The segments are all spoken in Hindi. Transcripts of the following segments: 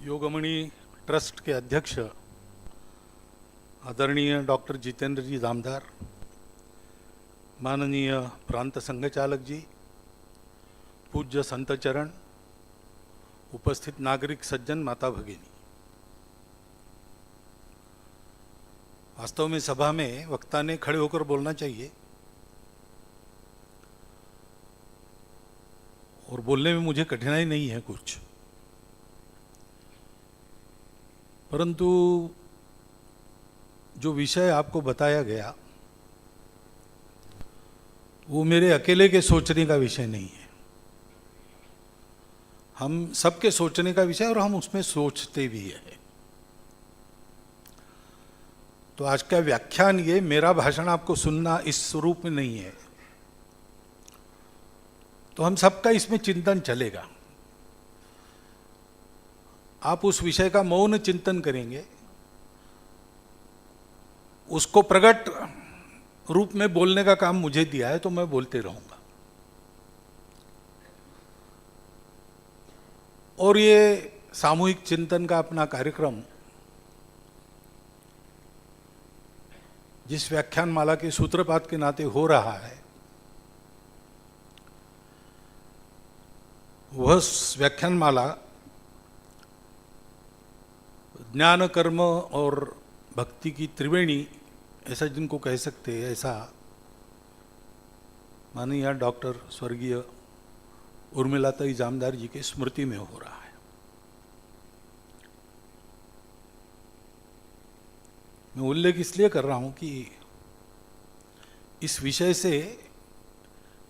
योगमणि ट्रस्ट के अध्यक्ष आदरणीय डॉक्टर जितेंद्र जी दामदार, माननीय प्रांत संघचालक जी, पूज्य संत चरण, उपस्थित नागरिक सज्जन, माता भगिनी। वास्तव में सभा में वक्ता ने खड़े होकर बोलना चाहिए और बोलने में मुझे कठिनाई नहीं है कुछ, परंतु जो विषय आपको बताया गया वो मेरे अकेले के सोचने का विषय नहीं है, हम सबके सोचने का विषय और हम उसमें सोचते भी हैं। तो आज का व्याख्यान, ये मेरा भाषण आपको सुनना इस स्वरूप में नहीं है, तो हम सबका इसमें चिंतन चलेगा। आप उस विषय का मौन चिंतन करेंगे, उसको प्रकट रूप में बोलने का काम मुझे दिया है, तो मैं बोलते रहूंगा। और ये सामूहिक चिंतन का अपना कार्यक्रम जिस व्याख्यान माला के सूत्रपात के नाते हो रहा है, वह व्याख्यान माला ज्ञान, कर्म और भक्ति की त्रिवेणी, ऐसा जिनको कह सकते हैं, ऐसा माननीय डॉक्टर स्वर्गीय उर्मिलाताई जामदार जी के स्मृति में हो रहा है। मैं उल्लेख इसलिए कर रहा हूं कि इस विषय से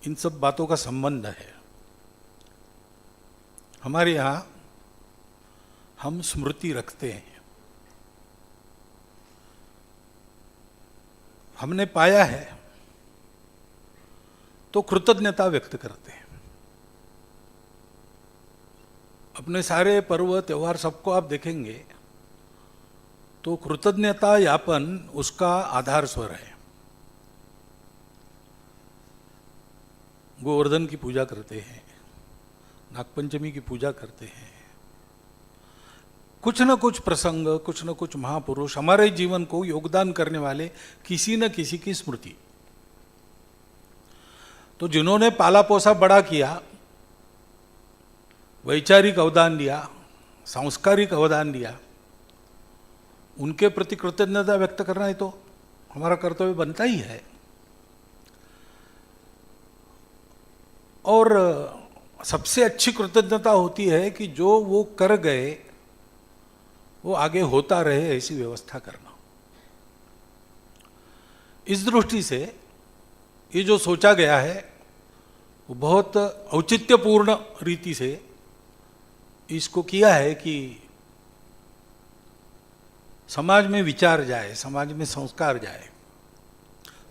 इन सब बातों का संबंध है। हमारे यहां हम स्मृति रखते हैं। हमने पाया है तो कृतज्ञता व्यक्त करते हैं। अपने सारे पर्व त्योहार सबको आप देखेंगे तो कृतज्ञता यापन उसका आधार स्वर है। गोवर्धन की पूजा करते हैं, नागपंचमी की पूजा करते हैं, कुछ न कुछ प्रसंग, कुछ न कुछ महापुरुष, हमारे जीवन को योगदान करने वाले किसी न किसी की स्मृति। तो जिन्होंने पाला पोसा बड़ा किया, वैचारिक अवदान दिया, सांस्कारिक अवदान दिया, उनके प्रति कृतज्ञता व्यक्त करना ही तो हमारा कर्तव्य बनता ही है। और सबसे अच्छी कृतज्ञता होती है कि जो वो कर गए वो आगे होता रहे, ऐसी व्यवस्था करना। इस दृष्टि से ये जो सोचा गया है वो बहुत औचित्यपूर्ण रीति से इसको किया है कि समाज में विचार जाए, समाज में संस्कार जाए,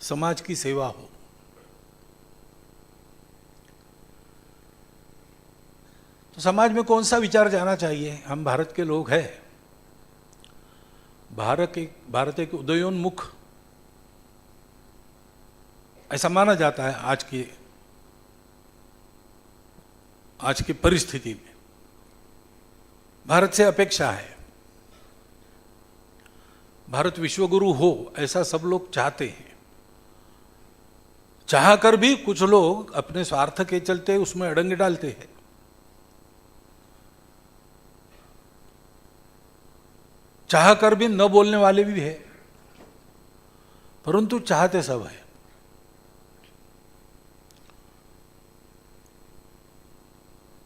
समाज की सेवा हो। तो समाज में कौन सा विचार जाना चाहिए? हम भारत के लोग हैं। भारत एक उदयोन्मुख ऐसा माना जाता है आज की परिस्थिति में। भारत से अपेक्षा है, भारत विश्वगुरु हो, ऐसा सब लोग चाहते हैं। चाहकर भी कुछ लोग अपने स्वार्थ के चलते उसमें अड़ंगे डालते हैं। चाहकर भी न बोलने वाले भी है, परंतु चाहते सब है।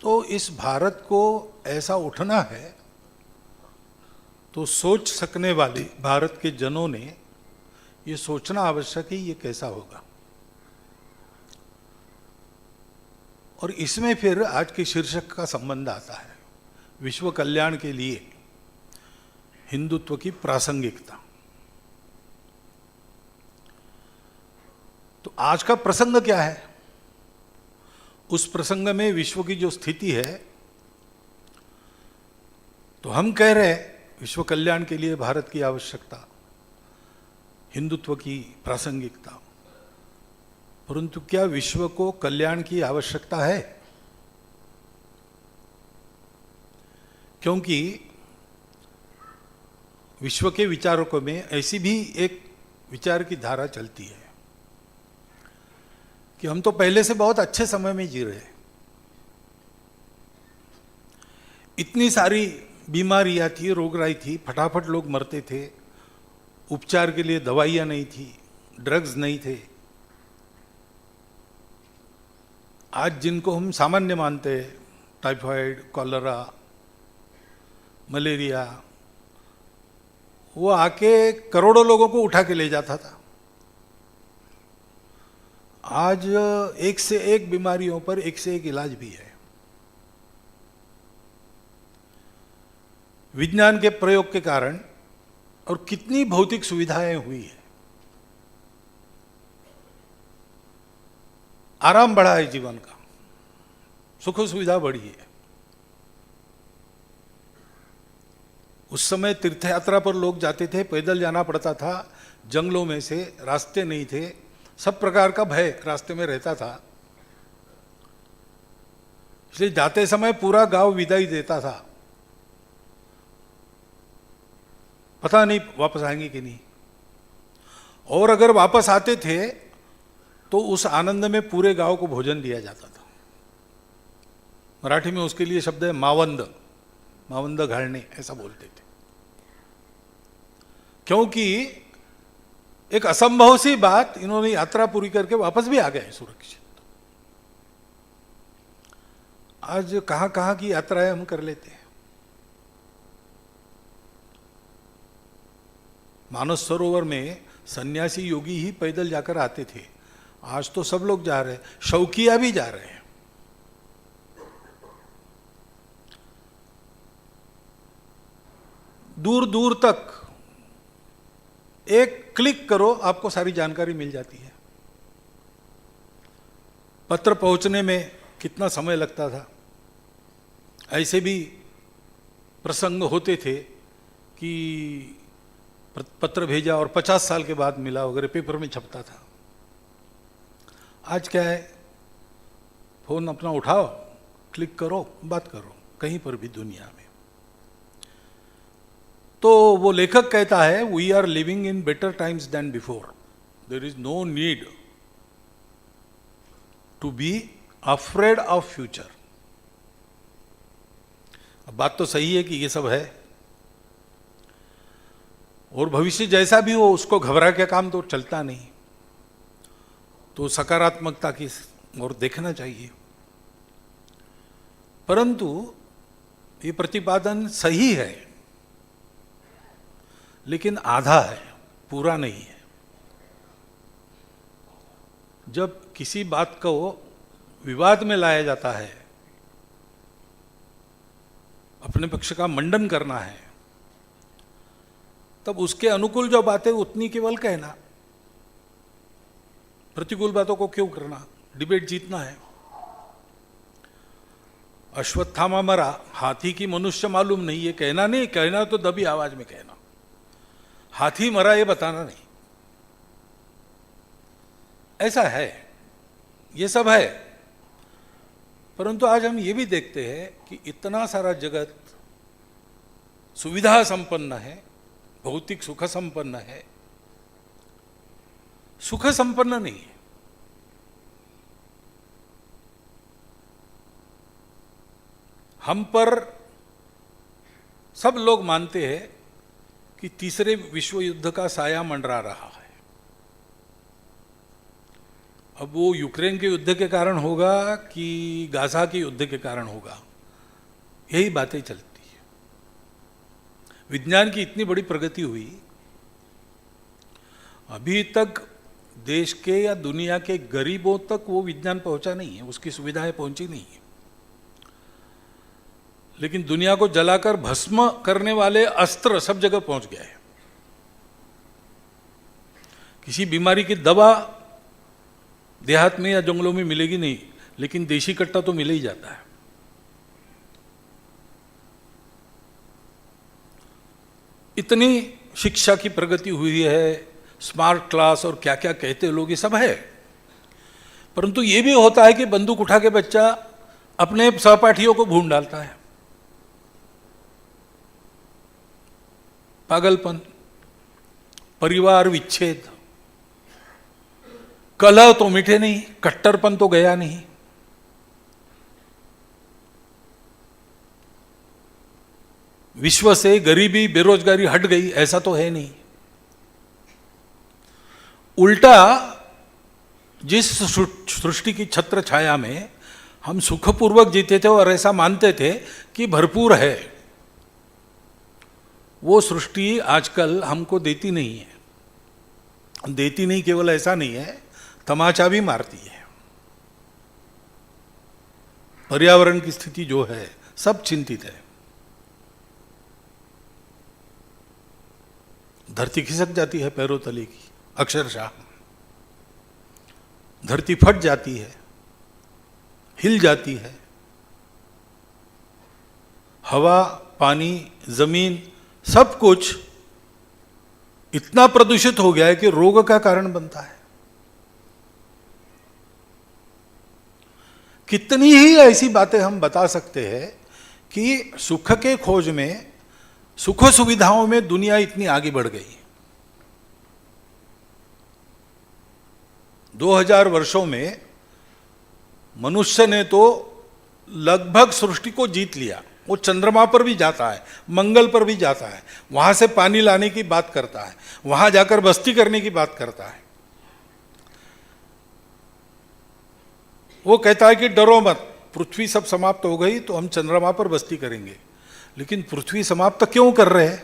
तो इस भारत को ऐसा उठना है तो सोच सकने वाले भारत के जनों ने ये सोचना आवश्यक है ये कैसा होगा। और इसमें फिर आज के शीर्षक का संबंध आता है, विश्व कल्याण के लिए हिंदुत्व की प्रासंगिकता। तो आज का प्रसंग क्या है? उस प्रसंग में विश्व की जो स्थिति है, तो हम कह रहे हैं विश्व कल्याण के लिए भारत की आवश्यकता, हिंदुत्व की प्रासंगिकता, परंतु क्या विश्व को कल्याण की आवश्यकता है? क्योंकि विश्व के विचारकों में ऐसी भी एक विचार की धारा चलती है कि हम तो पहले से बहुत अच्छे समय में जी रहे हैं। इतनी सारी बीमारियां थी, रोगराई थी, फटाफट लोग मरते थे, उपचार के लिए दवाइयां नहीं थी, ड्रग्स नहीं थे। आज जिनको हम सामान्य मानते हैं, टाइफाइड, कॉलरा, मलेरिया, वो आके करोड़ों लोगों को उठा के ले जाता था। आज एक से एक बीमारियों पर एक से एक इलाज भी है। विज्ञान के प्रयोग के कारण और कितनी भौतिक सुविधाएं हुई है, आराम बढ़ा है जीवन का, सुख सुविधा बढ़ी है। उस समय तीर्थ यात्रा पर लोग जाते थे, पैदल जाना पड़ता था, जंगलों में से, रास्ते नहीं थे, सब प्रकार का भय रास्ते में रहता था। इसलिए जाते समय पूरा गांव विदाई देता था, पता नहीं वापस आएंगे कि नहीं। और अगर वापस आते थे तो उस आनंद में पूरे गांव को भोजन दिया जाता था। मराठी में उसके लिए शब्द है मावंद, मावंद घालने, ऐसा बोलते थे। क्योंकि एक असंभव सी बात, इन्होंने यात्रा पूरी करके वापस भी आ गए सुरक्षित। आज कहां कहां की यात्राएं हम कर लेते हैं। मानस सरोवर में सन्यासी योगी ही पैदल जाकर आते थे, आज तो सब लोग जा रहे हैं, शौकिया भी जा रहे हैं। दूर दूर तक एक क्लिक करो, आपको सारी जानकारी मिल जाती है। पत्र पहुंचने में कितना समय लगता था। ऐसे भी प्रसंग होते थे कि पत्र भेजा और 50 साल के बाद मिला वगैरह, पेपर में छपता था। आज क्या है, फोन अपना उठाओ, क्लिक करो, बात करो, कहीं पर भी दुनिया में। तो वो लेखक कहता है, we are living in better times than before, there is no need to be afraid of future. अब बात तो सही है कि ये सब है, और भविष्य जैसा भी हो उसको घबरा के काम तो चलता नहीं, तो सकारात्मकता की ओर देखना चाहिए। परंतु ये प्रतिपादन सही है, लेकिन आधा है, पूरा नहीं है। जब किसी बात को विवाद में लाया जाता है, अपने पक्ष का मंडन करना है, तब उसके अनुकूल जो बातें उतनी केवल कहना, प्रतिकूल बातों को क्यों करना। डिबेट जीतना है। अश्वत्थामा मरा, हाथी की मनुष्य मालूम नहीं, ये कहना नहीं, कहना तो दबी आवाज में कहना। हाथी मरा ये बताना नहीं। ऐसा है, ये सब है। परंतु आज हम ये भी देखते हैं कि इतना सारा जगत सुविधा संपन्न है, भौतिक सुख संपन्न है, सुख संपन्न नहीं है। हम पर सब लोग मानते हैं कि तीसरे विश्व युद्ध का साया मंडरा रहा है। अब वो यूक्रेन के युद्ध के कारण होगा कि गाजा के युद्ध के कारण होगा, यही बातें चलती है। विज्ञान की इतनी बड़ी प्रगति हुई, अभी तक देश के या दुनिया के गरीबों तक वो विज्ञान पहुंचा नहीं है, उसकी सुविधाएं पहुंची नहीं है। लेकिन दुनिया को जलाकर भस्म करने वाले अस्त्र सब जगह पहुंच गए हैं। किसी बीमारी की दवा देहात में या जंगलों में मिलेगी नहीं, लेकिन देशी कट्टा तो मिल ही जाता है। इतनी शिक्षा की प्रगति हुई है, स्मार्ट क्लास और क्या क्या कहते लोग, ये सब है। परंतु ये भी होता है कि बंदूक उठा के बच्चा अपने सहपाठियों को भून डालता है। पागलपन, परिवार विच्छेद, कलह तो मिटे नहीं, कट्टरपन तो गया नहीं। विश्व से गरीबी बेरोजगारी हट गई, ऐसा तो है नहीं। उल्टा जिस सृष्टि की छत्र छाया में हम सुखपूर्वक जीते थे और ऐसा मानते थे कि भरपूर है, वो सृष्टि आजकल हमको देती नहीं है। देती नहीं, केवल ऐसा नहीं है, तमाचा भी मारती है। पर्यावरण की स्थिति जो है, सब चिंतित है। धरती खिसक जाती है पैरों तले की, अक्षरशः धरती फट जाती है, हिल जाती है। हवा, पानी, जमीन, सब कुछ इतना प्रदूषित हो गया है कि रोग का कारण बनता है। कितनी ही ऐसी बातें हम बता सकते हैं कि सुख के खोज में, सुख सुविधाओं में दुनिया इतनी आगे बढ़ गई। 2000 वर्षों में मनुष्य ने तो लगभग सृष्टि को जीत लिया। वो चंद्रमा पर भी जाता है, मंगल पर भी जाता है, वहां से पानी लाने की बात करता है, वहां जाकर बस्ती करने की बात करता है। वो कहता है कि डरो मत, पृथ्वी सब समाप्त हो गई तो हम चंद्रमा पर बस्ती करेंगे। लेकिन पृथ्वी समाप्त क्यों कर रहे हैं?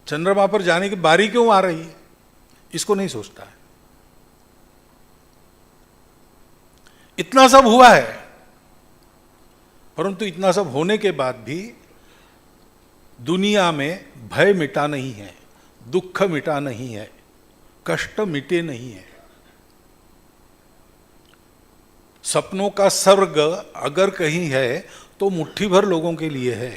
चंद्रमा पर जाने की बारी क्यों आ रही है? इसको नहीं सोचता है। इतना सब हुआ है, परंतु इतना सब होने के बाद भी दुनिया में भय मिटा नहीं है, दुख मिटा नहीं है, कष्ट मिटे नहीं है। सपनों का स्वर्ग अगर कहीं है तो मुट्ठी भर लोगों के लिए है,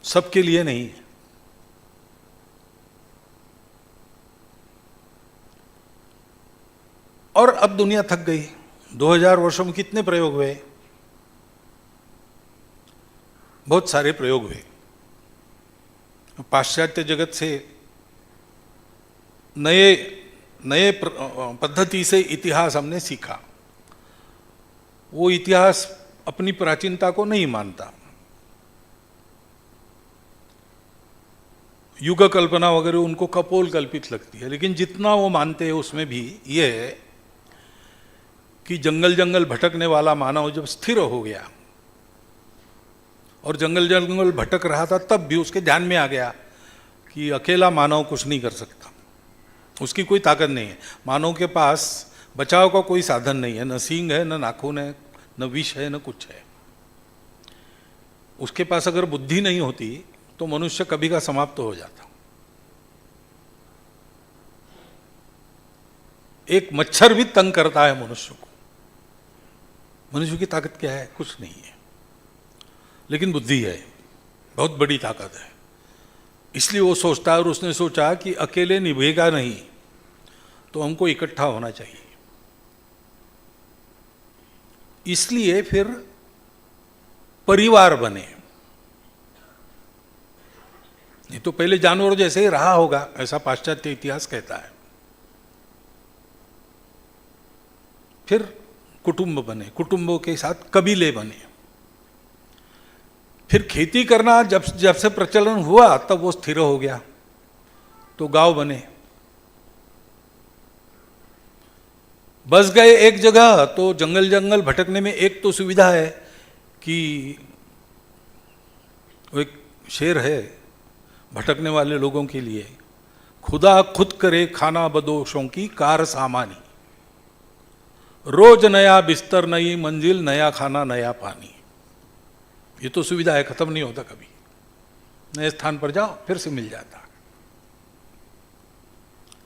सबके लिए नहीं है। और अब दुनिया थक गई। 2000 वर्षों में कितने प्रयोग हुए? बहुत सारे प्रयोग हुए। पाश्चात्य जगत से नए पद्धति से इतिहास हमने सीखा। वो इतिहास अपनी प्राचीनता को नहीं मानता। युग कल्पना वगैरह उनको कपोल कल्पित लगती है। लेकिन जितना वो मानते हैं उसमें भी ये है कि जंगल जंगल भटकने वाला मानव जब स्थिर हो गया और जंगल जंगल भटक रहा था, तब भी उसके ध्यान में आ गया कि अकेला मानव कुछ नहीं कर सकता, उसकी कोई ताकत नहीं है। मानव के पास बचाव का कोई साधन नहीं है, न सींग है, न नाखून है, न विष है, न कुछ है। उसके पास अगर बुद्धि नहीं होती तो मनुष्य कभी का समाप्त हो जाता। एक मच्छर भी तंग करता है मनुष्य को। मनुष्य की ताकत क्या है? कुछ नहीं है, लेकिन बुद्धि है, बहुत बड़ी ताकत है। इसलिए वो सोचता है, और उसने सोचा कि अकेले निभेगा नहीं, तो हमको इकट्ठा होना चाहिए। इसलिए फिर परिवार बने। नहीं तो पहले जानवर जैसे ही रहा होगा, ऐसा पाश्चात्य इतिहास कहता है। फिर कुटुंब बने, कुटुंबों के साथ कबीले बने। फिर खेती करना जब से प्रचलन हुआ तब वो स्थिर हो गया, तो गांव बने। बस गए एक जगह तो जंगल जंगल भटकने में एक तो सुविधा है कि वो एक शेर है भटकने वाले लोगों के लिए, खुदा खुद करे खाना बदोशों की कार सामानी, रोज नया बिस्तर, नई मंजिल, नया खाना, नया पानी। ये तो सुविधा है, खत्म नहीं होता कभी। नए स्थान पर जाओ फिर से मिल जाता।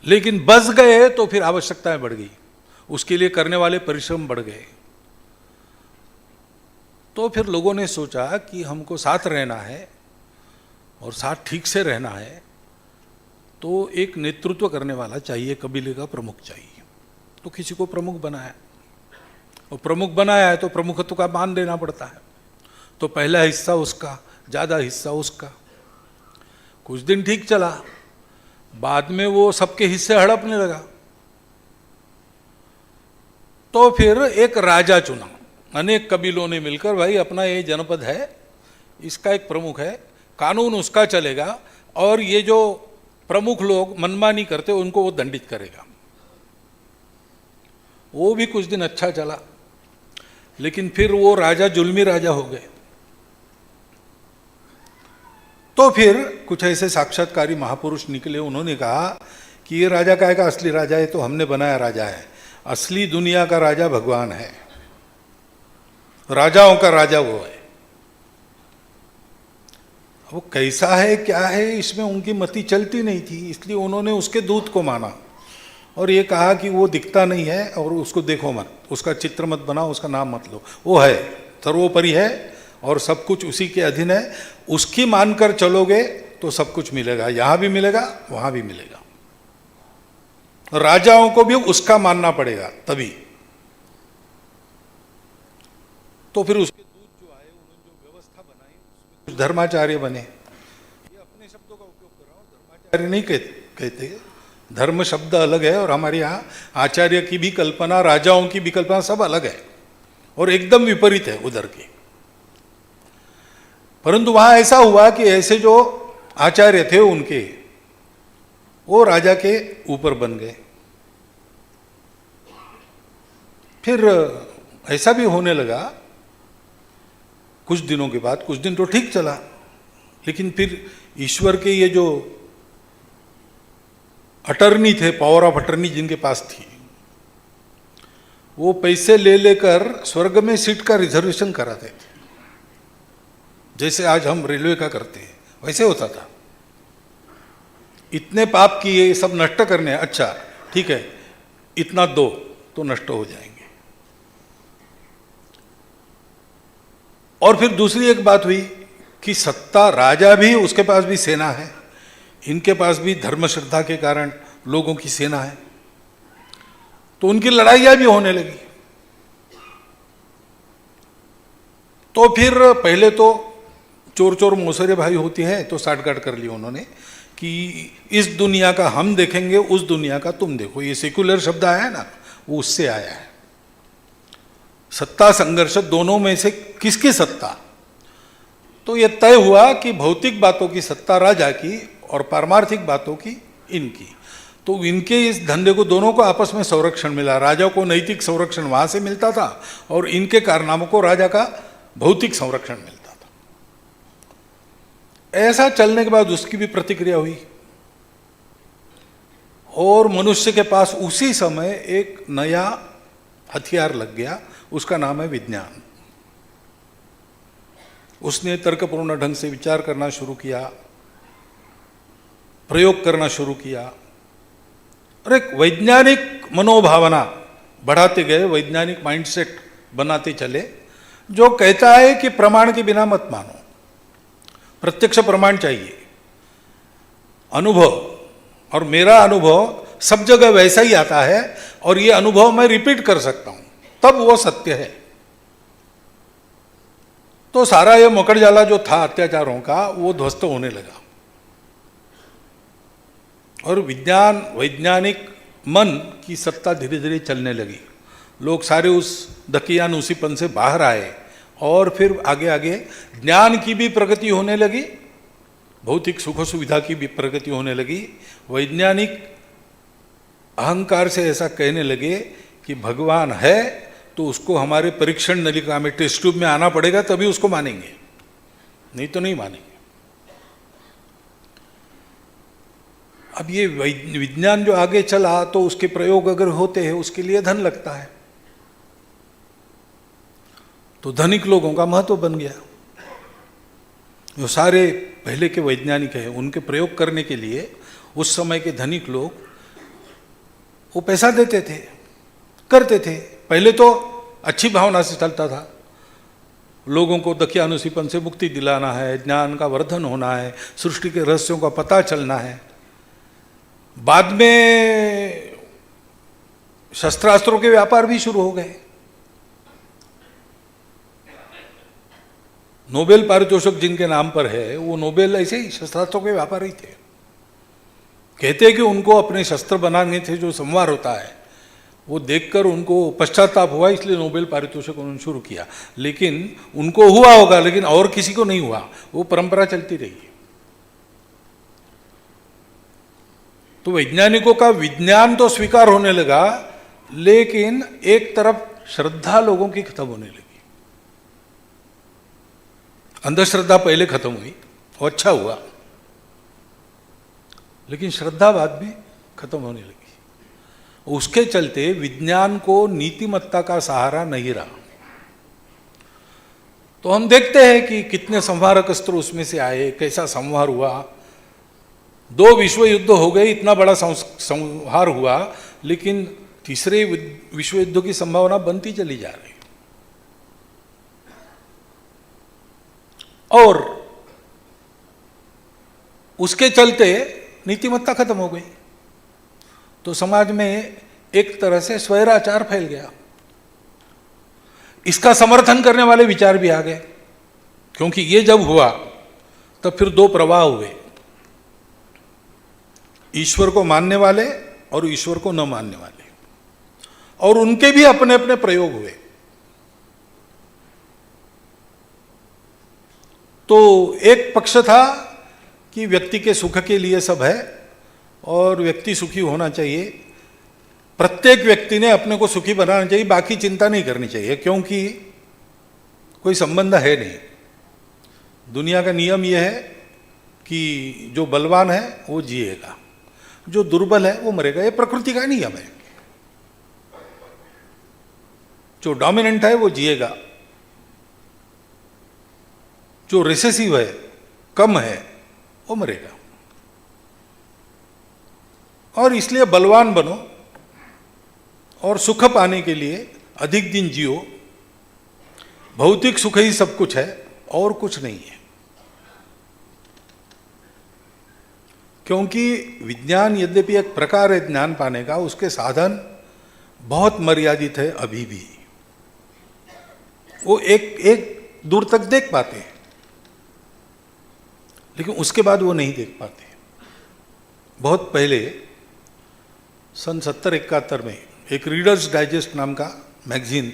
लेकिन बस गए तो फिर आवश्यकताएं बढ़ गई, उसके लिए करने वाले परिश्रम बढ़ गए। तो फिर लोगों ने सोचा कि हमको साथ रहना है और साथ ठीक से रहना है, तो एक नेतृत्व करने वाला चाहिए, कबीले का प्रमुख चाहिए। तो किसी को प्रमुख बनाया, और प्रमुख बनाया है तो प्रमुखत्व का मान देना पड़ता है। तो पहला हिस्सा उसका ज़्यादा हिस्सा उसका। कुछ दिन ठीक चला, बाद में वो सबके हिस्से हड़पने लगा। तो फिर एक राजा चुना, अनेक कबीलों ने मिलकर, भाई अपना ये जनपद है, इसका एक प्रमुख है, कानून उसका चलेगा, और ये जो प्रमुख लोग मनमानी करते उनको वो दंडित करेगा। वो भी कुछ दिन अच्छा चला, लेकिन फिर वो राजा जुल्मी राजा हो गए। तो फिर कुछ ऐसे साक्षात्कारी महापुरुष निकले, उन्होंने कहा कि ये राजा काय का असली राजा है, तो हमने बनाया राजा है, असली दुनिया का राजा भगवान है, राजाओं का राजा वो है। वो कैसा है क्या है इसमें उनकी मति चलती नहीं थी, इसलिए उन्होंने उसके दूत को माना और ये कहा कि वो दिखता नहीं है और उसको देखो मत, उसका चित्र मत बनाओ, उसका नाम मत लो, वो है, सर्वोपरि है और सब कुछ उसी के अधीन है, उसकी मानकर चलोगे तो सब कुछ मिलेगा, यहां भी मिलेगा वहां भी मिलेगा। राजाओं को भी उसका मानना पड़ेगा तभी। तो फिर उसके दूत जो आए, उन्होंने जो व्यवस्था बनाई, उसमें धर्माचार्य बने। ये अपने शब्दों का उपयोग कर रहा हूं, धर्माचार्य नहीं कहते, धर्म शब्द अलग है और हमारे यहाँ आचार्य की भी कल्पना, राजाओं की भी कल्पना सब अलग है और एकदम विपरीत है उधर की। परंतु वहां ऐसा हुआ कि ऐसे जो आचार्य थे उनके, वो राजा के ऊपर बन गए। फिर ऐसा भी होने लगा कुछ दिनों के बाद, कुछ दिन तो ठीक चला, लेकिन फिर ईश्वर के ये जो अटर्नी थे, पावर ऑफ अटर्नी जिनके पास थी, वो पैसे ले लेकर स्वर्ग में सीट का रिजर्वेशन कराते थे, जैसे आज हम रेलवे का करते हैं वैसे होता था। इतने पाप किए, ये सब नष्ट करने हैं, अच्छा ठीक है इतना दो तो नष्ट हो जाएंगे। और फिर दूसरी एक बात हुई कि सत्ता, राजा भी, उसके पास भी सेना है, इनके पास भी धर्म श्रद्धा के कारण लोगों की सेना है, तो उनकी लड़ाइयां भी होने लगी। तो फिर पहले तो चोर चोर मौसरे भाई होती है, तो साठगांठ कर ली उन्होंने कि इस दुनिया का हम देखेंगे, उस दुनिया का तुम देखो। ये सेक्युलर शब्द आया है ना, वो उससे आया है। सत्ता संघर्ष, दोनों में से किसकी सत्ता? तो यह तय हुआ कि भौतिक बातों की सत्ता राजा की और पारमार्थिक बातों की इनकी। तो इनके इस धंधे को, दोनों को आपस में संरक्षण मिला। राजा को नैतिक संरक्षण वहां से मिलता था और इनके कारनामों को राजा का भौतिक संरक्षण मिलता था। ऐसा चलने के बाद उसकी भी प्रतिक्रिया हुई और मनुष्य के पास उसी समय एक नया हथियार लग गया, उसका नाम है विज्ञान। उसने तर्कपूर्ण ढंग से विचार करना शुरू किया, प्रयोग करना शुरू किया और एक वैज्ञानिक मनोभावना बढ़ाते गए, वैज्ञानिक माइंडसेट बनाते चले, जो कहता है कि प्रमाण के बिना मत मानो, प्रत्यक्ष प्रमाण चाहिए, अनुभव। और मेरा अनुभव सब जगह वैसा ही आता है और ये अनुभव मैं रिपीट कर सकता हूं, तब वो सत्य है। तो सारा ये मकड़जाला जो था अत्याचारों का, वो ध्वस्त होने लगा और विज्ञान, वैज्ञानिक मन की सत्ता धीरे धीरे चलने लगी। लोग सारे उस दकियानुसीपन से बाहर आए और फिर आगे आगे ज्ञान की भी प्रगति होने लगी, भौतिक सुख सुविधा की भी प्रगति होने लगी। वैज्ञानिक अहंकार से ऐसा कहने लगे कि भगवान है तो उसको हमारे परीक्षण नलिका में, टेस्ट ट्यूब में आना पड़ेगा, तभी उसको मानेंगे, नहीं तो नहीं मानेंगे। अब ये विज्ञान जो आगे चला तो उसके प्रयोग अगर होते हैं, उसके लिए धन लगता है, तो धनिक लोगों का महत्व बन गया। जो सारे पहले के वैज्ञानिक हैं, उनके प्रयोग करने के लिए उस समय के धनिक लोग वो पैसा देते थे, करते थे। पहले तो अच्छी भावना से चलता था, लोगों को दकियानुसीपन से मुक्ति दिलाना है, ज्ञान का वर्धन होना है, सृष्टि के रहस्यों का पता चलना है। बाद में शस्त्रास्त्रों के व्यापार भी शुरू हो गए, नोबेल पारितोषिक जिनके नाम पर है वो नोबेल ऐसे ही शस्त्रास्त्रों के व्यापारी थे। कहते हैं कि उनको अपने शस्त्र बनाने थे जो संवार होता है वो देखकर उनको पश्चाताप हुआ, इसलिए नोबेल पारितोषिक उन्होंने शुरू किया। लेकिन उनको हुआ होगा, लेकिन और किसी को नहीं हुआ, वो परंपरा चलती रही। तो वैज्ञानिकों का विज्ञान तो स्वीकार होने लगा, लेकिन एक तरफ श्रद्धा लोगों की खत्म होने लगी। अंधश्रद्धा पहले खत्म हुई और अच्छा हुआ, लेकिन श्रद्धा बाद में खत्म होने लगी। उसके चलते विज्ञान को नीतिमत्ता का सहारा नहीं रहा। तो हम देखते हैं कि कितने संहारक अस्त्र उसमें से आए, कैसा संहार हुआ। 2 विश्व युद्ध हो गए, इतना बड़ा संहार हुआ, लेकिन तीसरे विश्व युद्ध की संभावना बनती चली जा रही। और उसके चलते नीतिमत्ता खत्म हो गई। तो समाज में एक तरह से स्वैराचार फैल गया। इसका समर्थन करने वाले विचार भी आ गए, क्योंकि ये जब हुआ तब फिर 2 प्रवाह हुए, ईश्वर को मानने वाले और ईश्वर को न मानने वाले, और उनके भी अपने अपने प्रयोग हुए। तो एक पक्ष था कि व्यक्ति के सुख के लिए सब है और व्यक्ति सुखी होना चाहिए, प्रत्येक व्यक्ति ने अपने को सुखी बनाना चाहिए, बाकी चिंता नहीं करनी चाहिए, क्योंकि कोई संबंध है नहीं। दुनिया का नियम यह है कि जो बलवान है वो जिएगा, जो दुर्बल है वो मरेगा। ये प्रकृति का नियम है। जो डोमिनेंट है वो जिएगा, जो रिसेसिव है, कम है, वो मरेगा। और इसलिए बलवान बनो और सुख पाने के लिए अधिक दिन जियो। भौतिक सुख ही सब कुछ है और कुछ नहीं है। क्योंकि विज्ञान यद्यपि एक प्रकार है ज्ञान पाने का, उसके साधन बहुत मर्यादित है अभी भी। वो एक दूर तक देख पाते हैं, लेकिन उसके बाद वो नहीं देख पाते। बहुत पहले सन 70-71 में एक रीडर्स डाइजेस्ट नाम का मैगजीन,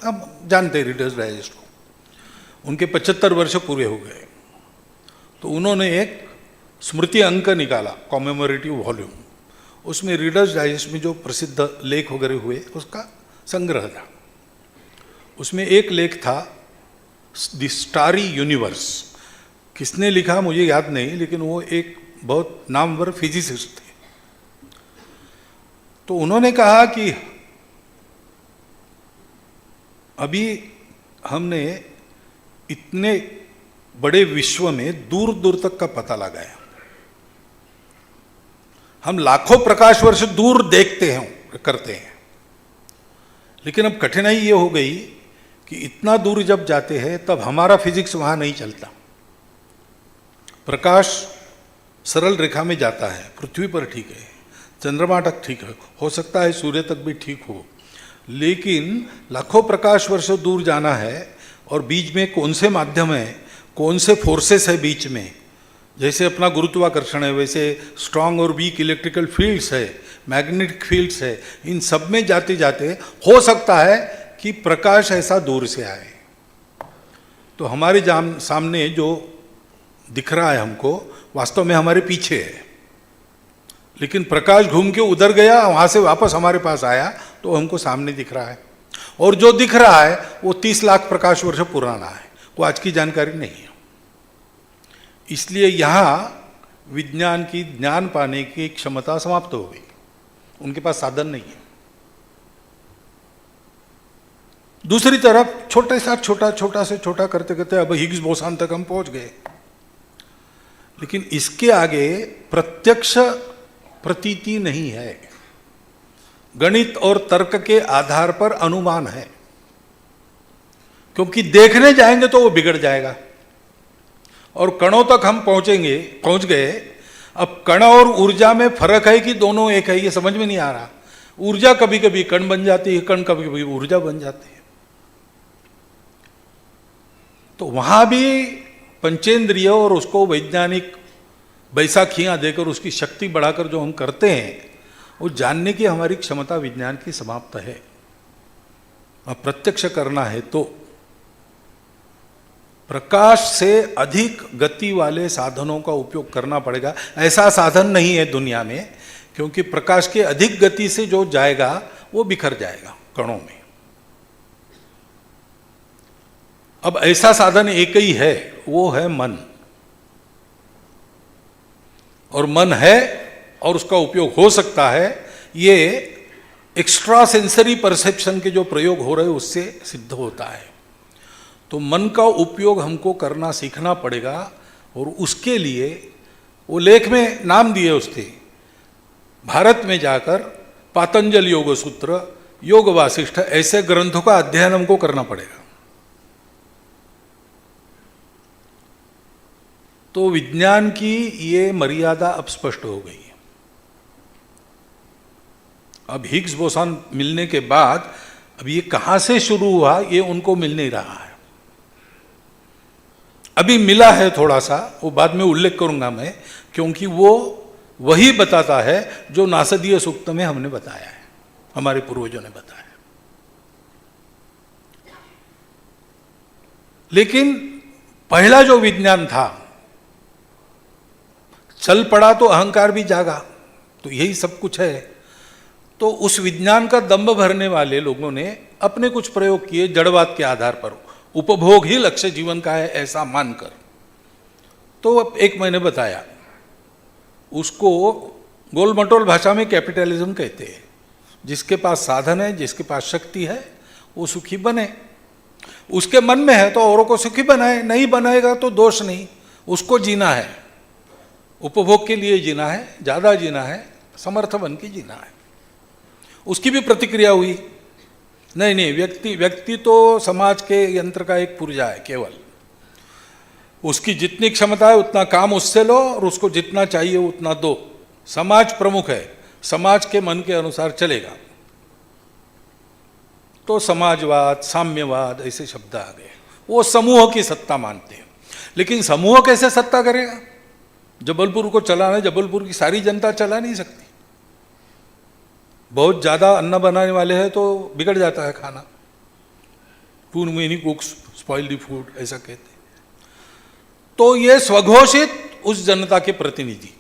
आप जानते हैं रीडर्स डाइजेस्ट को, उनके 75 वर्ष पूरे हो गए। तो उन्होंने एक स्मृति अंक निकाला, कॉमेमोरेटिव वॉल्यूम। उसमें रीडर्स डाइजेस्ट में जो प्रसिद्ध लेख वगैरह हुए उसका संग्रह था। उसमें एक लेख था द स्टारी यूनिवर्स। किसने लिखा मुझे याद नहीं, लेकिन वो एक बहुत नामवर फिजिसिस्ट थे। तो उन्होंने कहा कि अभी हमने इतने बड़े विश्व में दूर दूर तक का पता लगाया, हम लाखों प्रकाश वर्ष दूर देखते हैं, करते हैं, लेकिन अब कठिनाई ये हो गई कि इतना दूर जब जाते हैं तब हमारा फिजिक्स वहां नहीं चलता। प्रकाश सरल रेखा में जाता है, पृथ्वी पर ठीक है, चंद्रमा तक ठीक है, हो सकता है सूर्य तक भी ठीक हो, लेकिन लाखों प्रकाश वर्षों दूर जाना है और बीच में कौन से माध्यम है, कौन से फोर्सेस है बीच में, जैसे अपना गुरुत्वाकर्षण है वैसे स्ट्रांग और वीक इलेक्ट्रिकल फील्ड्स है, मैग्नेटिक फील्ड्स है, इन सब में जाते जाते हो सकता है कि प्रकाश ऐसा दूर से आए। तो हमारे सामने जो दिख रहा है हमको, वास्तव में हमारे पीछे है, लेकिन प्रकाश घूम के उधर गया, वहां से वापस हमारे पास आया तो हमको सामने दिख रहा है। और जो दिख रहा है वो 30 लाख प्रकाश वर्ष पुराना है, वो आज की जानकारी नहीं है। इसलिए यहां विज्ञान की ज्ञान पाने की क्षमता समाप्त हो गई, उनके पास साधन नहीं है। दूसरी तरफ छोटे सा छोटा से छोटा करते करते अब हिग्स बोसान तक हम पहुंच गए, लेकिन इसके आगे प्रत्यक्ष प्रतीति नहीं है। गणित और तर्क के आधार पर अनुमान है, क्योंकि देखने जाएंगे तो वो बिगड़ जाएगा। और कणों तक हम पहुंच गए। अब कण और ऊर्जा में फर्क है कि दोनों एक है, ये समझ में नहीं आ रहा। ऊर्जा कभी कभी कण बन जाती है, कण कभी कभी ऊर्जा बन जाती है। तो वहाँ भी पंचेंद्रिय और उसको वैज्ञानिक बैसाखियाँ देकर उसकी शक्ति बढ़ाकर जो हम करते हैं, वो जानने की हमारी क्षमता विज्ञान की समाप्त है। अब प्रत्यक्ष करना है तो प्रकाश से अधिक गति वाले साधनों का उपयोग करना पड़ेगा। ऐसा साधन नहीं है दुनिया में, क्योंकि प्रकाश के अधिक गति से जो जाएगा वो बिखर जाएगा कणों में। अब ऐसा साधन एक ही है, वो है मन। और मन है और उसका उपयोग हो सकता है, ये एक्स्ट्रा सेंसरी परसेप्शन के जो प्रयोग हो रहे हैं उससे सिद्ध होता है। तो मन का उपयोग हमको करना सीखना पड़ेगा। और उसके लिए वो लेख में नाम दिए उसके, भारत में जाकर पातंजल योग सूत्र, योग वासिष्ठ, ऐसे ग्रंथों का अध्ययन हमको करना पड़ेगा। तो विज्ञान की ये मर्यादा अब स्पष्ट हो गई है। अब हिग्स बोसॉन मिलने के बाद अब ये कहां से शुरू हुआ ये उनको मिल नहीं रहा है। अभी मिला है थोड़ा सा, वो बाद में उल्लेख करूंगा मैं, क्योंकि वो वही बताता है जो नासदीय सूक्त में हमने बताया है, हमारे पूर्वजों ने बताया। लेकिन पहला जो विज्ञान था, चल पड़ा तो अहंकार भी जागा, तो यही सब कुछ है। तो उस विज्ञान का दंभ भरने वाले लोगों ने अपने कुछ प्रयोग किए जड़वाद के आधार पर, उपभोग ही लक्ष्य जीवन का है ऐसा मानकर। तो अब एक मैंने बताया, उसको गोलमटोल भाषा में कैपिटलिज्म कहते हैं। जिसके पास साधन है, जिसके पास शक्ति है, वो सुखी बने। उसके मन में है तो औरों को सुखी बनाए, नहीं बनाएगा तो दोष नहीं। उसको जीना है, उपभोग के लिए जीना है, ज्यादा जीना है, समर्थ बन के जीना है। उसकी भी प्रतिक्रिया हुई, नहीं, व्यक्ति तो समाज के यंत्र का एक पुर्जा है केवल। उसकी जितनी क्षमता है उतना काम उससे लो और उसको जितना चाहिए उतना दो। समाज प्रमुख है, समाज के मन के अनुसार चलेगा। तो समाजवाद, साम्यवाद ऐसे शब्द आ गए। वो समूह की सत्ता मानते हैं। लेकिन समूह कैसे सत्ता करेगा? जबलपुर को चलाना है, जबलपुर की सारी जनता चला नहीं सकती। बहुत ज़्यादा अन्न बनाने वाले हैं तो बिगड़ जाता है खाना। Too many cooks spoil the food, ऐसा कहते हैं। तो ये स्वघोषित उस जनता के प्रतिनिधि,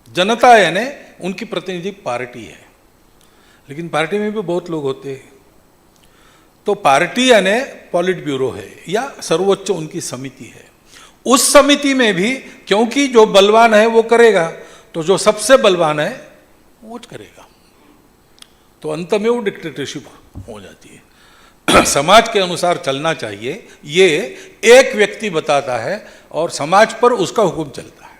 जनता यानी उनकी प्रतिनिधि पार्टी है। लेकिन पार्टी में भी बहुत लोग होते हैं। तो पार्टी यानी पॉलिट ब्यूरो है या सर्वोच्च उनकी समिति है। उस समिति में भी क्योंकि जो बलवान है वो करेगा, तो जो सबसे बलवान है वो करेगा। तो अंत में वो डिक्टेटरशिप हो जाती है। समाज के अनुसार चलना चाहिए, ये एक व्यक्ति बताता है और समाज पर उसका हुक्म चलता है।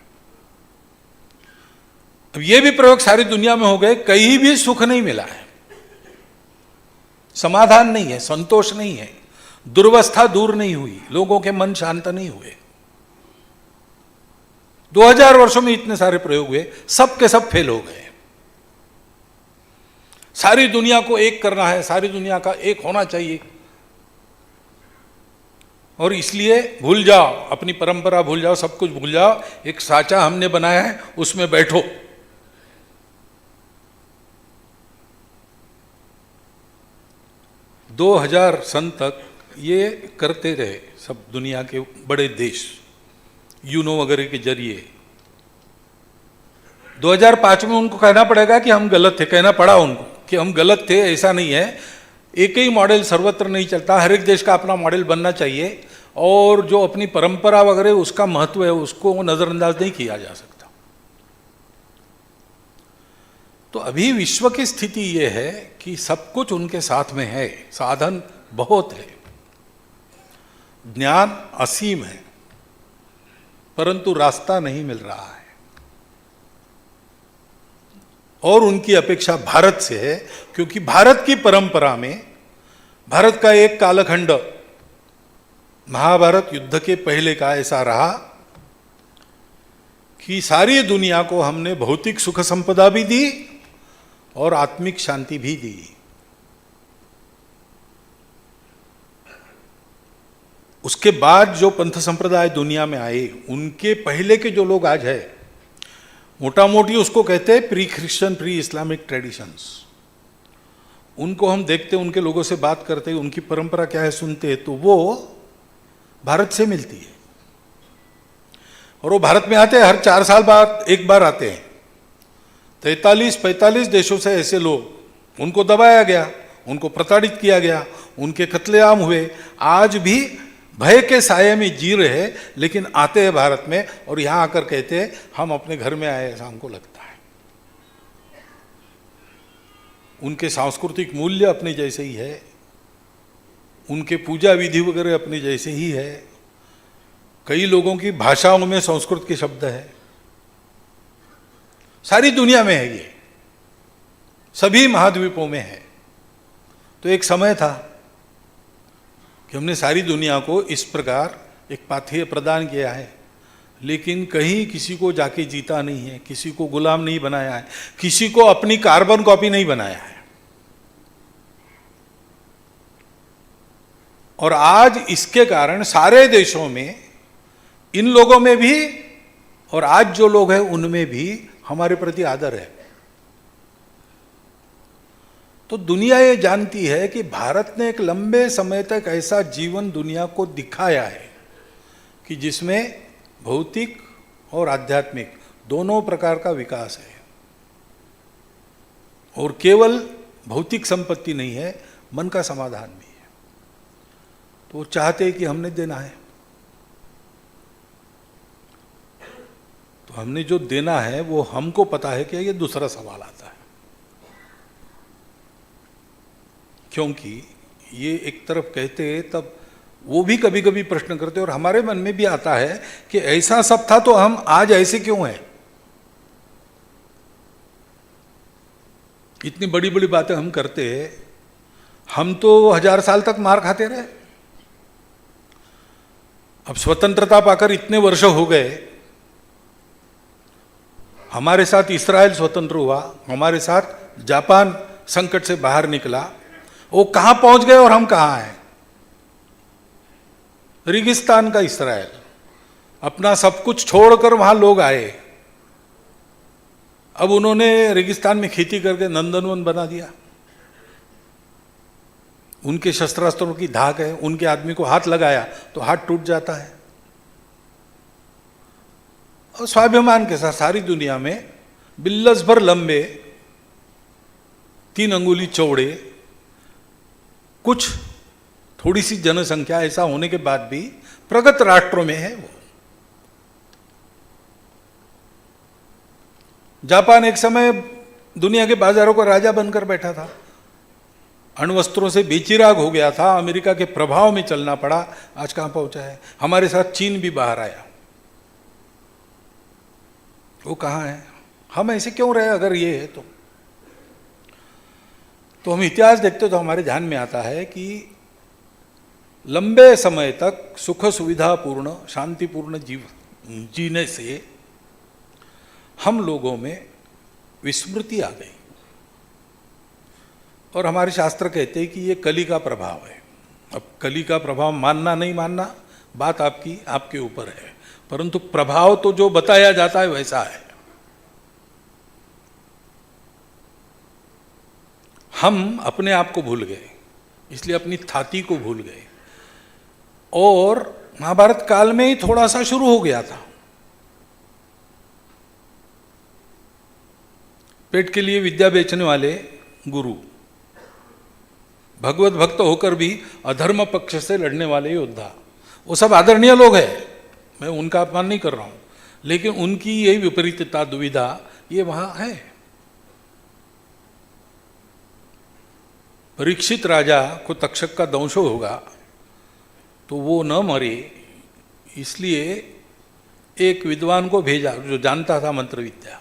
अब ये भी प्रयोग सारी दुनिया में हो गए, कहीं भी सुख नहीं मिला है, समाधान नहीं है, संतोष नहीं है, दुर्वस्था दूर नहीं हुई, लोगों के मन शांत नहीं हुए। 2000 वर्षों में इतने सारे प्रयोग हुए, सब के सब फेल हो गए। सारी दुनिया को एक करना है, सारी दुनिया का एक होना चाहिए, और इसलिए भूल जाओ, अपनी परंपरा भूल जाओ, सब कुछ भूल जाओ, एक साचा हमने बनाया है उसमें बैठो। दो 2000 सन तक ये करते रहे सब दुनिया के बड़े देश, यूनो वगैरह के जरिए। 2005 में उनको कहना पड़ेगा कि हम गलत थे, कहना पड़ा उनको कि हम गलत थे, ऐसा नहीं है। एक ही मॉडल सर्वत्र नहीं चलता, हर एक देश का अपना मॉडल बनना चाहिए, और जो अपनी परंपरा वगैरह उसका महत्व है उसको नजरअंदाज नहीं किया जा सकता। तो अभी विश्व की स्थिति ये है कि सब कुछ उनके साथ में है, साधन बहुत है, ज्ञान असीम है, परंतु रास्ता नहीं मिल रहा है। और उनकी अपेक्षा भारत से है, क्योंकि भारत की परंपरा में, भारत का एक कालखंड महाभारत युद्ध के पहले का ऐसा रहा कि सारी दुनिया को हमने भौतिक सुख संपदा भी दी और आत्मिक शांति भी दी। उसके बाद जो पंथ संप्रदाय दुनिया में आए, उनके पहले के जो लोग आज है, मोटा मोटी उसको कहते हैं pre Christian, pre Islamic traditions. उनको हम देखते, उनके लोगों से बात करते, उनकी परंपरा क्या है सुनते, तो वो भारत से मिलती है। और वो भारत में आते हैं, हर 4 साल बाद एक बार आते हैं। 43-45 देशों से ऐसे लोग, उनको दबाया गया, उनको प्रताड़ित किया गया, उनके कत्लेआम हुए, आज भी भय के साये में जी रहे, लेकिन आते हैं भारत में और यहां आकर कहते हैं हम अपने घर में आए, ऐसा हमको लगता है। उनके सांस्कृतिक मूल्य अपने जैसे ही है, उनके पूजा विधि वगैरह अपने जैसे ही है, कई लोगों की भाषाओं में संस्कृत के शब्द है, सारी दुनिया में है, ये सभी महाद्वीपों में है। तो एक समय था कि हमने सारी दुनिया को इस प्रकार एक पाथेय प्रदान किया है, लेकिन कहीं किसी को जाके जीता नहीं है, किसी को गुलाम नहीं बनाया है, किसी को अपनी कार्बन कॉपी नहीं बनाया है। और आज इसके कारण सारे देशों में, इन लोगों में भी और आज जो लोग हैं उनमें भी हमारे प्रति आदर है। तो दुनिया ये जानती है कि भारत ने एक लंबे समय तक ऐसा जीवन दुनिया को दिखाया है कि जिसमें भौतिक और आध्यात्मिक दोनों प्रकार का विकास है। और केवल भौतिक संपत्ति नहीं है, मन का समाधान भी है। तो वो चाहते हैं कि हमने देना है, तो हमने जो देना है वो हमको पता है कि ये दूसरा सवाल आता है, क्योंकि ये एक तरफ कहते हैं तब वो भी कभी कभी प्रश्न करते हैं, और हमारे मन में भी आता है कि ऐसा सब था तो हम आज ऐसे क्यों हैं। इतनी बड़ी बड़ी बातें हम करते हैं, हम तो 1000 साल तक मार खाते रहे। अब स्वतंत्रता पाकर इतने वर्ष हो गए, हमारे साथ इस्राएल स्वतंत्र हुआ, हमारे साथ जापान संकट से बाहर निकला, वो कहां पहुंच गए और हम कहां हैं। रेगिस्तान का इस्राएल, अपना सब कुछ छोड़कर वहां लोग आए, अब उन्होंने रेगिस्तान में खेती करके नंदनवन बना दिया। उनके शस्त्रास्त्रों की धाक है, उनके आदमी को हाथ लगाया तो हाथ टूट जाता है। और स्वाभिमान के साथ सारी दुनिया में बिल्लस भर लंबे, 3 अंगुली चौड़े, कुछ थोड़ी सी जनसंख्या ऐसा होने के बाद भी प्रगत राष्ट्रों में है वो। जापान एक समय दुनिया के बाजारों का राजा बनकर बैठा था, अण्वस्त्रों से बेचिराग हो गया था, अमेरिका के प्रभाव में चलना पड़ा, आज कहां पहुंचा है। हमारे साथ चीन भी बाहर आया, वो कहां है। हम ऐसे क्यों रहे अगर ये है तो हम इतिहास देखते तो हमारे ध्यान में आता है कि लंबे समय तक सुख सुविधापूर्ण शांतिपूर्ण जीने से हम लोगों में विस्मृति आ गई। और हमारे शास्त्र कहते हैं कि ये कली का प्रभाव है। अब कली का प्रभाव मानना नहीं मानना बात आपके ऊपर है, परंतु प्रभाव तो जो बताया जाता है वैसा है। हम अपने आप को भूल गए, इसलिए अपनी थाती को भूल गए। और महाभारत काल में ही थोड़ा सा शुरू हो गया था। पेट के लिए विद्या बेचने वाले गुरु, भगवत भक्त होकर भी अधर्म पक्ष से लड़ने वाले योद्धा, वो सब आदरणीय लोग हैं, मैं उनका अपमान नहीं कर रहा हूं, लेकिन उनकी यही विपरीतता, दुविधा ये वहां है। परीक्षित राजा को तक्षक का दंश होगा तो वो न मरे, इसलिए एक विद्वान को भेजा जो जानता था मंत्र विद्या,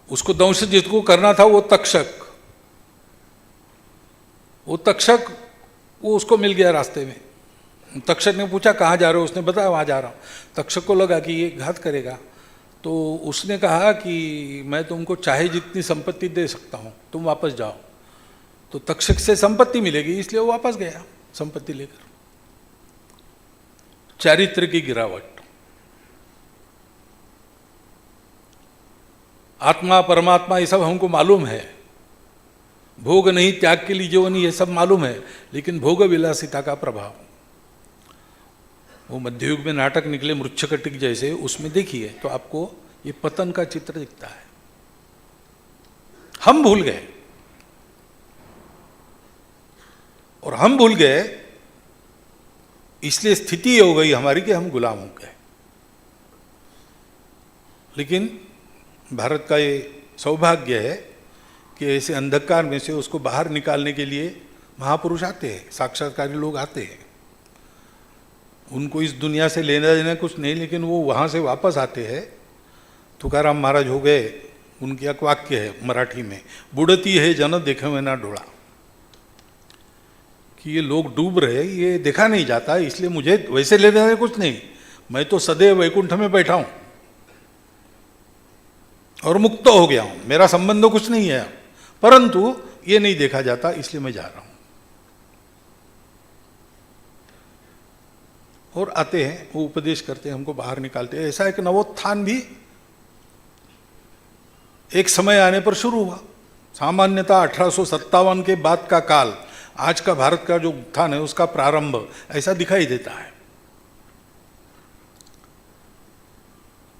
उसको दंश जिसको करना था वो तक्षक वो उसको मिल गया रास्ते में। तक्षक ने पूछा कहाँ जा रहे हो, उसने बताया वहाँ जा रहा हूँ। तक्षक को लगा कि ये घात करेगा, तो उसने कहा कि मैं तुमको चाहे जितनी संपत्ति दे सकता हूँ, तुम वापस जाओ। तो तक्षक से संपत्ति मिलेगी, इसलिए वो वापस गया संपत्ति लेकर। चारित्र की गिरावट, आत्मा परमात्मा ये सब हमको मालूम है, भोग नहीं त्याग के लिए जीवन ये सब मालूम है, लेकिन भोग विलासिता का प्रभाव, वो मध्ययुग में नाटक निकले मृच्छकटिक जैसे, उसमें देखिए तो आपको ये पतन का चित्र दिखता है। हम भूल गए, और हम भूल गए इसलिए स्थिति हो गई हमारी कि हम गुलाम हो गए। लेकिन भारत का ये सौभाग्य है कि ऐसे अंधकार में से उसको बाहर निकालने के लिए महापुरुष आते हैं, साक्षात्कारी लोग आते हैं। उनको इस दुनिया से लेना देना कुछ नहीं, लेकिन वो वहाँ से वापस आते हैं। तुकाराम महाराज हो गए, उनकी एक वाक्य है मराठी में, बुड़ती है जन देखे में ना डोला, कि ये लोग डूब रहे, ये देखा नहीं जाता, इसलिए मुझे वैसे लेने देना कुछ नहीं, मैं तो सदैव वैकुंठ में बैठा हूँ और मुक्त हो गया हूँ, मेरा संबंध कुछ नहीं है, परंतु ये नहीं देखा जाता इसलिए मैं जा रहा हूँ। और आते हैं, वो उपदेश करते हैं, हमको बाहर निकालते हैं। ऐसा एक नवोत्थान भी एक समय आने पर शुरू हुआ। सामान्यतः 1857 के बाद का काल, आज का भारत का जो उत्थान है उसका प्रारंभ ऐसा दिखाई देता है।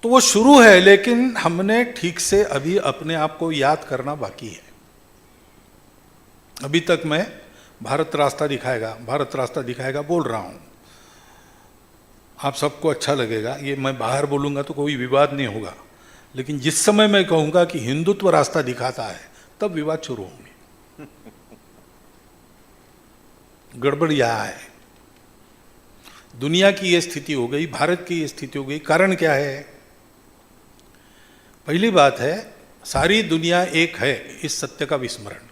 तो वो शुरू है, लेकिन हमने ठीक से अभी अपने आप को याद करना बाकी है। अभी तक मैं भारत रास्ता दिखाएगा, भारत रास्ता दिखाएगा बोल रहा हूं, आप सबको अच्छा लगेगा, ये मैं बाहर बोलूंगा तो कोई विवाद नहीं होगा, लेकिन जिस समय मैं कहूंगा कि हिंदुत्व रास्ता दिखाता है, तब विवाद शुरू होंगे। गड़बड़ यह है, दुनिया की ये स्थिति हो गई, भारत की ये स्थिति हो गई। कारण क्या है? पहली बात है, सारी दुनिया एक है, इस सत्य का विस्मरण।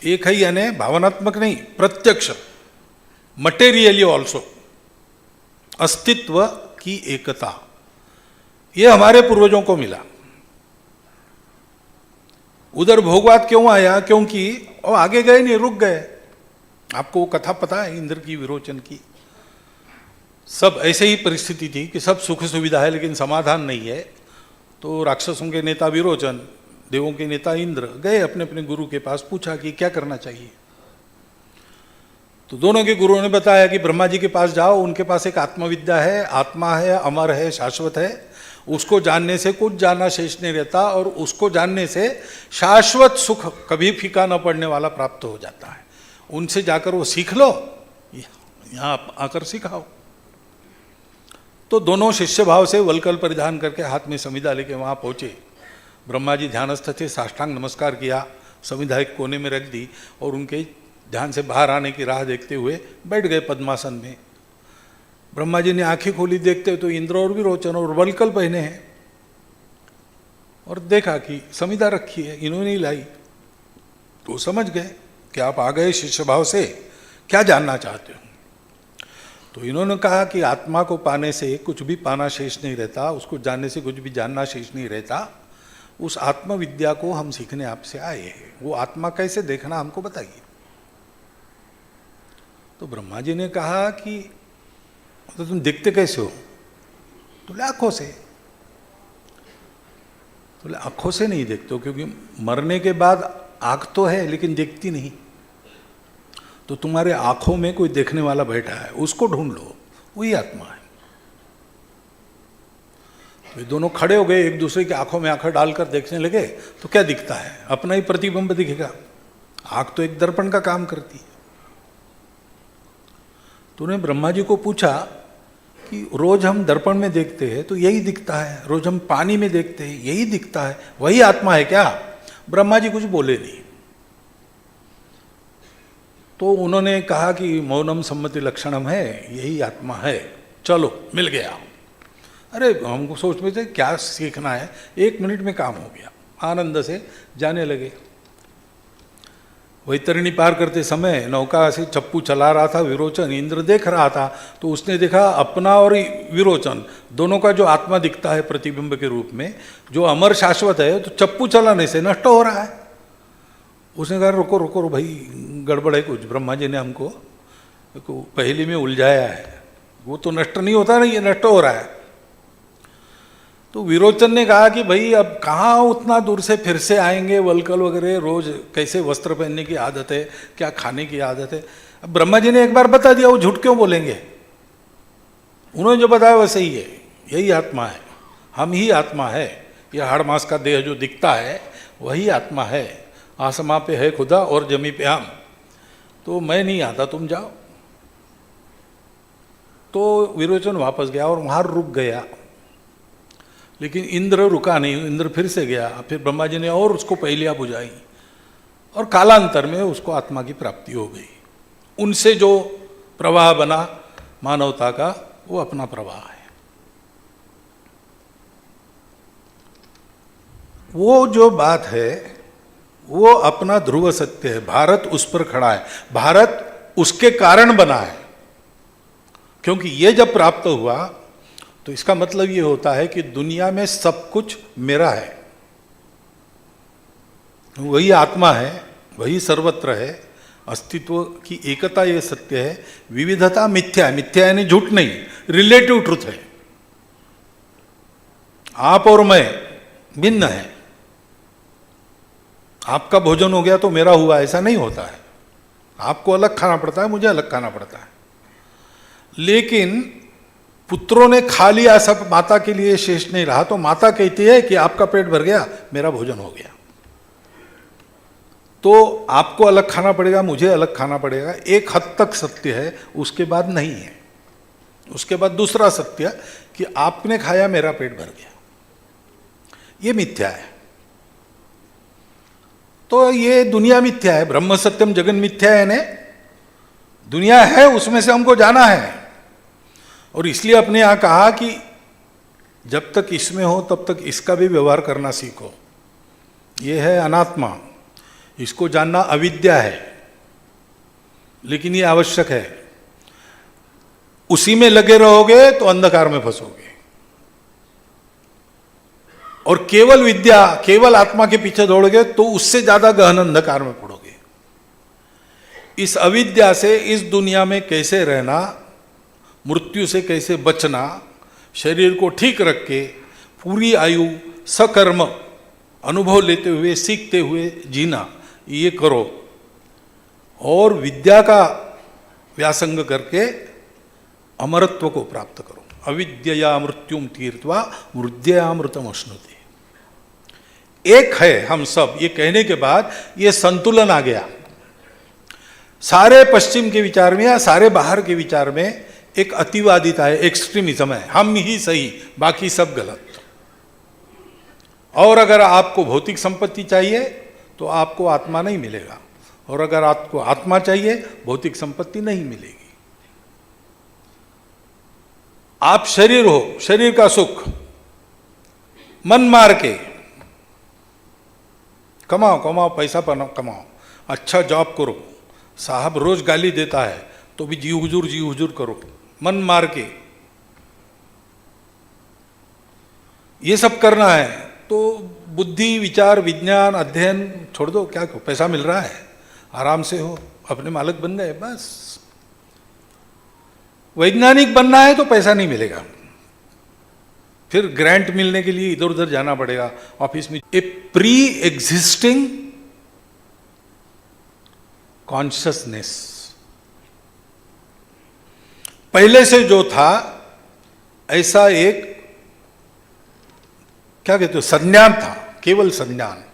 एक है यानी भावनात्मक नहीं, प्रत्यक्ष, मटेरियली ऑल्सो, अस्तित्व की एकता, ये हमारे पूर्वजों को मिला। उधर भोगवाद क्यों आया? क्योंकि वो आगे गए नहीं, रुक गए। आपको वो कथा पता है इंद्र की, विरोचन की? सब ऐसे ही परिस्थिति थी कि सब सुख सुविधा है लेकिन समाधान नहीं है। तो राक्षसों के नेता विरोचन, देवों के नेता इंद्र गए अपने अपने गुरु के पास, पूछा कि क्या करना चाहिए। तो दोनों के गुरुओं ने बताया कि ब्रह्मा जी के पास जाओ, उनके पास एक आत्मविद्या है, आत्मा है, अमर है, शाश्वत है, उसको जानने से कुछ जानना शेष नहीं रहता, और उसको जानने से शाश्वत सुख कभी फीका न पड़ने वाला प्राप्त हो जाता है। उनसे जाकर वो सीख लो, यहाँ आकर सिखाओ। तो दोनों शिष्य भाव से वलकल परिधान करके हाथ में संविधा लेके वहाँ पहुँचे। ब्रह्मा जी ध्यानस्थ थे, साष्टांग नमस्कार किया, संविधा एक कोने में रख दी और उनके ध्यान से बाहर आने की राह देखते हुए बैठ गए पद्मासन में। ब्रह्मा जी ने आंखें खोली, देखते तो इंद्र और विरोचन और वलकल पहने हैं, और देखा कि संविधा रखी है, इन्होंने ही लाई। तो समझ गए कि आप आ गए शिष्य भाव से, क्या जानना चाहते हो? तो इन्होंने कहा कि आत्मा को पाने से कुछ भी पाना शेष नहीं रहता, उसको जानने से कुछ भी जानना शेष नहीं रहता। उस आत्मविद्या को हम सीखने आपसे आए हैं, वो आत्मा कैसे देखना हमको बताइए। तो ब्रह्मा जी ने कहा कि तो तुम देखते कैसे हो? बोले आंखों से। बोले आंखों से नहीं देखते हो, क्योंकि मरने के बाद आंख तो है लेकिन देखती नहीं। तो तुम्हारे आंखों में कोई देखने वाला बैठा है, उसको ढूंढ लो, वही आत्मा है। वे दोनों खड़े हो गए, एक दूसरे की आंखों में आंखें डालकर देखने लगे। तो क्या दिखता है? अपना ही प्रतिबिंब दिखेगा। आंख तो एक दर्पण का काम करती है। तो उन्हें ब्रह्मा जी को पूछा कि रोज हम दर्पण में देखते हैं तो यही दिखता है, रोज हम पानी में देखते हैं यही दिखता है, वही आत्मा है क्या? ब्रह्मा जी कुछ बोले नहीं। तो उन्होंने कहा कि मौनम सम्मति लक्षणम है, यही आत्मा है, चलो मिल गया। अरे हमको सोच में थे क्या सीखना है, 1 मिनट में काम हो गया। आनंद से जाने लगे। वैतरणी पार करते समय नौका से चप्पू चला रहा था विरोचन, इंद्र देख रहा था। तो उसने देखा अपना और विरोचन दोनों का जो आत्मा दिखता है प्रतिबिंब के रूप में, जो अमर शाश्वत है, तो चप्पू चलाने से नष्ट हो रहा है। उसने कहा रुको रुको भाई, गड़बड़ है कुछ। ब्रह्मा जी ने हमको पहेली में उलझाया है, वो तो नष्ट नहीं होता ना, ये नष्ट हो रहा है। तो विरोचन ने कहा कि भाई अब कहाँ उतना दूर से फिर से आएंगे, वलकल वगैरह, रोज कैसे वस्त्र पहनने की आदत है, क्या खाने की आदत है। अब ब्रह्मा जी ने एक बार बता दिया, वो झूठ क्यों बोलेंगे। उन्होंने जो बताया वैसे ही है, यही आत्मा है, हम ही आत्मा है। यह हाड़ मांस का देह जो दिखता है वही आत्मा है। आसमां पे है खुदा और जमी पे हम, तो मैं नहीं आता, तुम जाओ। तो विरोचन वापस गया और वहां रुक गया, लेकिन इंद्र रुका नहीं। इंद्र फिर से गया, फिर ब्रह्मा जी ने और उसको पहेलियां बुझाई, और कालांतर में उसको आत्मा की प्राप्ति हो गई। उनसे जो प्रवाह बना मानवता का, वो अपना प्रवाह है। वो जो बात है वो अपना ध्रुव सत्य है। भारत उस पर खड़ा है, भारत उसके कारण बना है। क्योंकि ये जब प्राप्त हुआ तो इसका मतलब ये होता है कि दुनिया में सब कुछ मेरा है, वही आत्मा है, वही सर्वत्र है। अस्तित्व की एकता ये सत्य है, विविधता मिथ्या है। मिथ्या यानी झूठ नहीं, रिलेटिव ट्रुथ है। आप और मैं भिन्न है। आपका भोजन हो गया तो मेरा हुआ, ऐसा नहीं होता है। आपको अलग खाना पड़ता है, मुझे अलग खाना पड़ता है। लेकिन पुत्रों ने खा लिया सब, माता के लिए शेष नहीं रहा, तो माता कहती है कि आपका पेट भर गया, मेरा भोजन हो गया। तो आपको अलग खाना पड़ेगा, मुझे अलग खाना पड़ेगा, एक हद तक सत्य है, उसके बाद नहीं है। उसके बाद दूसरा सत्य कि आपने खाया, मेरा पेट भर गया, ये मिथ्या है। तो ये दुनिया मिथ्या है, ब्रह्म सत्यम जगन मिथ्या है। ने दुनिया है, उसमें से हमको जाना है। और इसलिए अपने यहां कहा कि जब तक इसमें हो तब तक इसका भी व्यवहार करना सीखो। ये है अनात्मा, इसको जानना अविद्या है, लेकिन ये आवश्यक है। उसी में लगे रहोगे तो अंधकार में फंसोगे, और केवल विद्या, केवल आत्मा के पीछे दौड़ोगे तो उससे ज्यादा गहन अंधकार में पड़ोगे। इस अविद्या से इस दुनिया में कैसे रहना, मृत्यु से कैसे बचना, शरीर को ठीक रख के पूरी आयु सकर्म अनुभव लेते हुए, सीखते हुए जीना, ये करो। और विद्या का व्यासंग करके अमरत्व को प्राप्त करो। अविद्यया मृत्युम तीर्थवा मृद्ययामृतम अश्नुते। एक है हम सब, ये कहने के बाद ये संतुलन आ गया। सारे पश्चिम के विचार में या सारे बाहर के विचार में एक अतिवादिता है, एक्सट्रीमिज्म है, हम ही सही बाकी सब गलत। और अगर आपको भौतिक संपत्ति चाहिए तो आपको आत्मा नहीं मिलेगा, और अगर आपको आत्मा चाहिए भौतिक संपत्ति नहीं मिलेगी। आप शरीर हो, शरीर का सुख मन मार के कमाओ, कमाओ, पैसा कमाओ, अच्छा जॉब करो, साहब रोज गाली देता है तो भी जी हुजूर करो, मन मार के ये सब करना है। तो बुद्धि, विचार, विज्ञान, अध्ययन छोड़ दो। क्या करो, पैसा मिल रहा है, आराम से हो, अपने मालिक बन गए, बस। वैज्ञानिक बनना है तो पैसा नहीं मिलेगा, फिर ग्रांट मिलने के लिए इधर उधर जाना पड़ेगा ऑफिस में। ए प्री एग्जिस्टिंग कॉन्शियसनेस, पहले से जो था ऐसा एक क्या कहते हो संज्ञान था, केवल संज्ञान।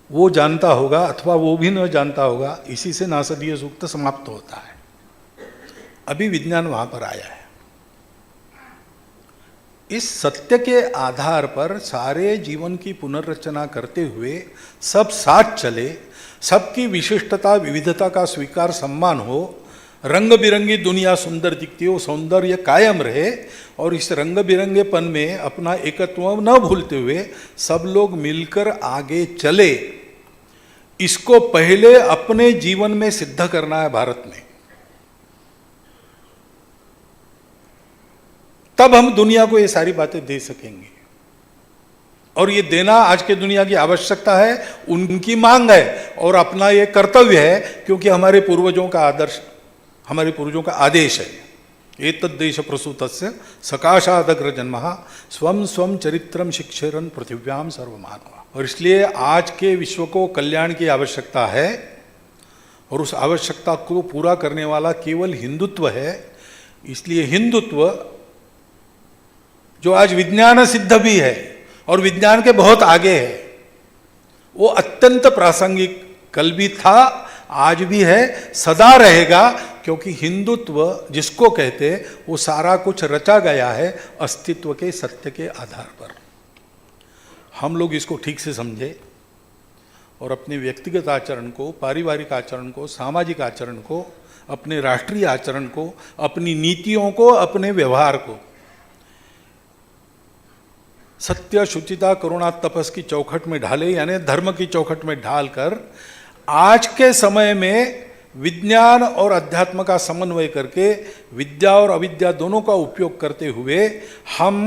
वो जानता होगा अथवा वो भी न जानता होगा, इसी से नासदीय सूक्त समाप्त होता है। अभी विज्ञान वहां पर आया है। इस सत्य के आधार पर सारे जीवन की पुनर्रचना करते हुए सब साथ चले, सबकी विशिष्टता विविधता का स्वीकार सम्मान हो, रंग बिरंगी दुनिया सुंदर दिखती हो, सौंदर्य कायम रहे, और इस रंग बिरंगेपन में अपना एकत्व न भूलते हुए सब लोग मिलकर आगे चले। इसको पहले अपने जीवन में सिद्ध करना है भारत में, तब हम दुनिया को ये सारी बातें दे सकेंगे। और ये देना आज के दुनिया की आवश्यकता है, उनकी मांग है, और अपना ये कर्तव्य है, क्योंकि हमारे पूर्वजों का आदर्श, हमारे पूर्वजों का आदेश है। एतद्देश प्रसूतस्य सकाशादग्र जन्मः स्वम स्वम चरित्रम शिक्षरन पृथिव्याम सर्वमानव। और इसलिए आज के विश्व को कल्याण की आवश्यकता है और उस आवश्यकता को पूरा करने वाला केवल हिंदुत्व है। इसलिए हिंदुत्व जो आज विज्ञान सिद्ध भी है और विज्ञान के बहुत आगे है, वो अत्यंत प्रासंगिक कल भी था, आज भी है, सदा रहेगा, क्योंकि हिंदुत्व जिसको कहते वो सारा कुछ रचा गया है अस्तित्व के सत्य के आधार पर। हम लोग इसको ठीक से समझे और अपने व्यक्तिगत आचरण को, पारिवारिक आचरण को, सामाजिक आचरण को, अपने राष्ट्रीय आचरण को, अपनी नीतियों को, अपने व्यवहार को सत्य, शुचिता, करुणा, तपस की चौखट में ढाले, यानी धर्म की चौखट में ढालकर आज के समय में विज्ञान और अध्यात्म का समन्वय करके विद्या और अविद्या दोनों का उपयोग करते हुए हम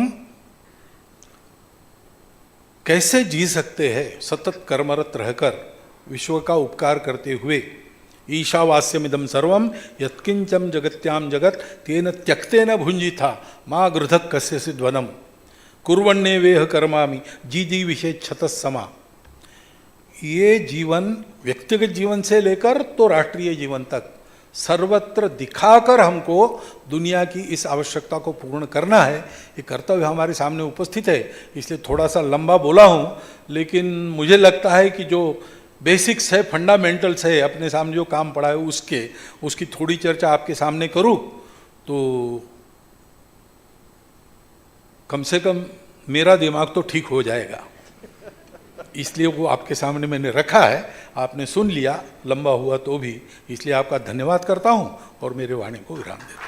कैसे जी सकते हैं सतत कर्मरत रहकर विश्व का उपकार करते हुए। ईशावास्यमिदं सर्वं यत्किंचम जगत्याम जगत तेन त्यक्तेन भुंजिथा माँ गृधक कस्यचिद् वनम कुर्वन्ने वेह कर्मामि जी विषेच्छतः समा। ये जीवन व्यक्तिगत जीवन से लेकर तो राष्ट्रीय जीवन तक सर्वत्र दिखाकर हमको दुनिया की इस आवश्यकता को पूर्ण करना है। ये कर्तव्य हमारे सामने उपस्थित है। इसलिए थोड़ा सा लंबा बोला हूँ, लेकिन मुझे लगता है कि जो बेसिक्स है, फंडामेंटल्स है, अपने सामने जो काम पड़ा है उसकी थोड़ी चर्चा आपके सामने करूँ तो कम से कम मेरा दिमाग तो ठीक हो जाएगा। इसलिए वो आपके सामने मैंने रखा है, आपने सुन लिया, लंबा हुआ तो भी। इसलिए आपका धन्यवाद करता हूँ और मेरे वाणी को विराम देता हूँ।